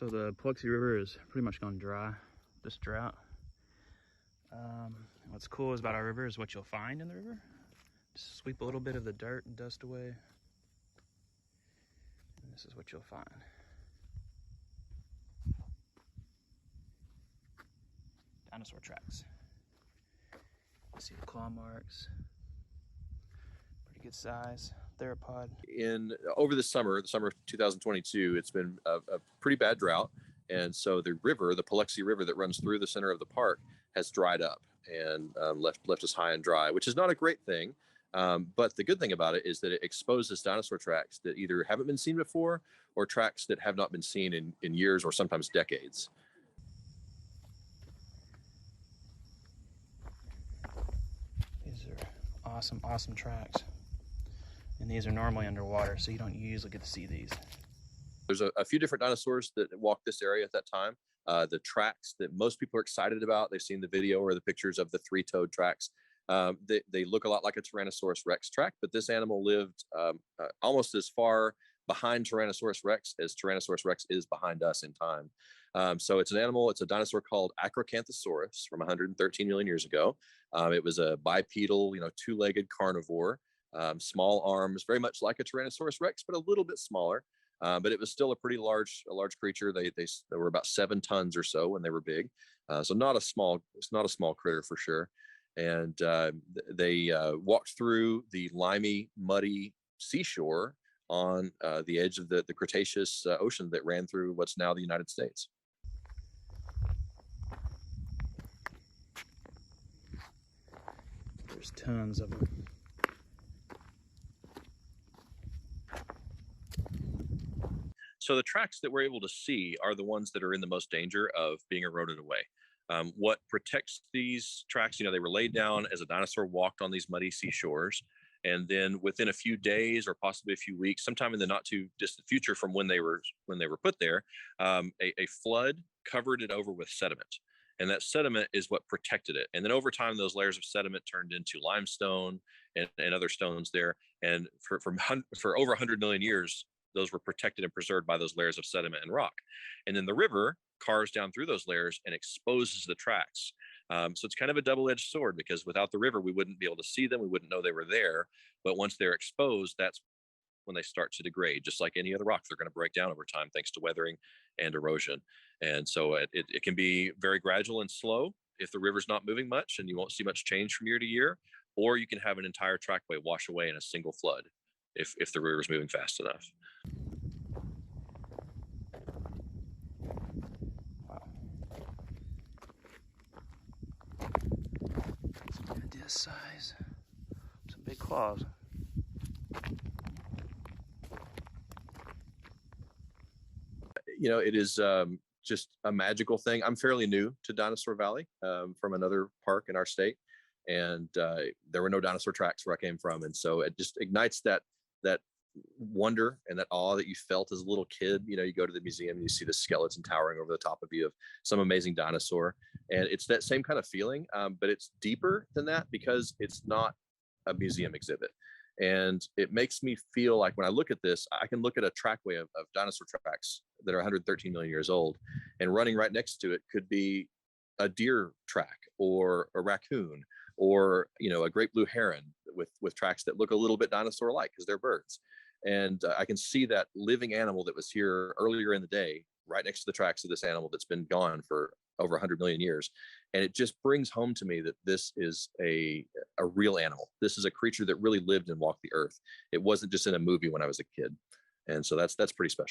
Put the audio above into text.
So the Paluxy River is pretty much gone dry, this drought. What's cool is about our river is what you'll find in the river. Just sweep a little bit of the dirt and dust away. And this is what you'll find. Dinosaur tracks. You see the claw marks. Pretty good size. Theropod. Over the summer of 2022, it's been a pretty bad drought. And so the river, the Paluxy River that runs through the center of the park, has dried up and left us high and dry, which is not a great thing. But the good thing about it is that it exposes dinosaur tracks that either haven't been seen before or tracks that have not been seen in years or sometimes decades. These are awesome, awesome tracks. And these are normally underwater, so you don't usually get to see these. There's a few different dinosaurs that walked this area at that time. The tracks that most people are excited about, they've seen the video or the pictures of the three-toed tracks. They look a lot like a Tyrannosaurus Rex track, but this animal lived almost as far behind Tyrannosaurus Rex as Tyrannosaurus Rex is behind us in time. So it's an animal, it's a dinosaur called Acrocanthosaurus from 113 million years ago. It was a bipedal, two-legged carnivore, small arms, very much like a Tyrannosaurus Rex, but a little bit smaller. But it was still a pretty large creature. They were about 7 tons or so when they were big. So it's not a small critter for sure. And they walked through the limey, muddy seashore on the edge of the Cretaceous ocean that ran through what's now the United States. There's tons of them. So the tracks that we're able to see are the ones that are in the most danger of being eroded away. What protects these tracks, they were laid down as a dinosaur walked on these muddy seashores. And then within a few days or possibly a few weeks, sometime in the not too distant future from when they were put there, a flood covered it over with sediment. And that sediment is what protected it. And then over time, those layers of sediment turned into limestone and other stones there. And for over 100 million years, those were protected and preserved by those layers of sediment and rock. And then the river carves down through those layers and exposes the tracks. So it's kind of a double-edged sword, because without the river, we wouldn't be able to see them. We wouldn't know they were there. But once they're exposed, that's when they start to degrade. Just like any other rock, they're going to break down over time thanks to weathering and erosion. And so it can be very gradual and slow if the river's not moving much, and you won't see much change from year to year. Or you can have an entire trackway wash away in a single flood if the river's moving fast enough. This size, some big claws. It is just a magical thing. I'm fairly new to Dinosaur Valley from another park in our state, and there were no dinosaur tracks where I came from, and so it just ignites that wonder and that awe that you felt as a little kid. You go to the museum and you see the skeleton towering over the top of you of some amazing dinosaur, and it's that same kind of feeling, but it's deeper than that because it's not a museum exhibit. And it makes me feel like when I look at this, I can look at a trackway of dinosaur tracks that are 113 million years old, and running right next to it could be a deer track or a raccoon or a great blue heron with tracks that look a little bit dinosaur-like because they're birds. And I can see that living animal that was here earlier in the day right next to the tracks of this animal that's been gone for over 100 million years. And it just brings home to me that this is a real animal. This is a creature that really lived and walked the earth. It wasn't just in a movie when I was a kid. And so that's pretty special.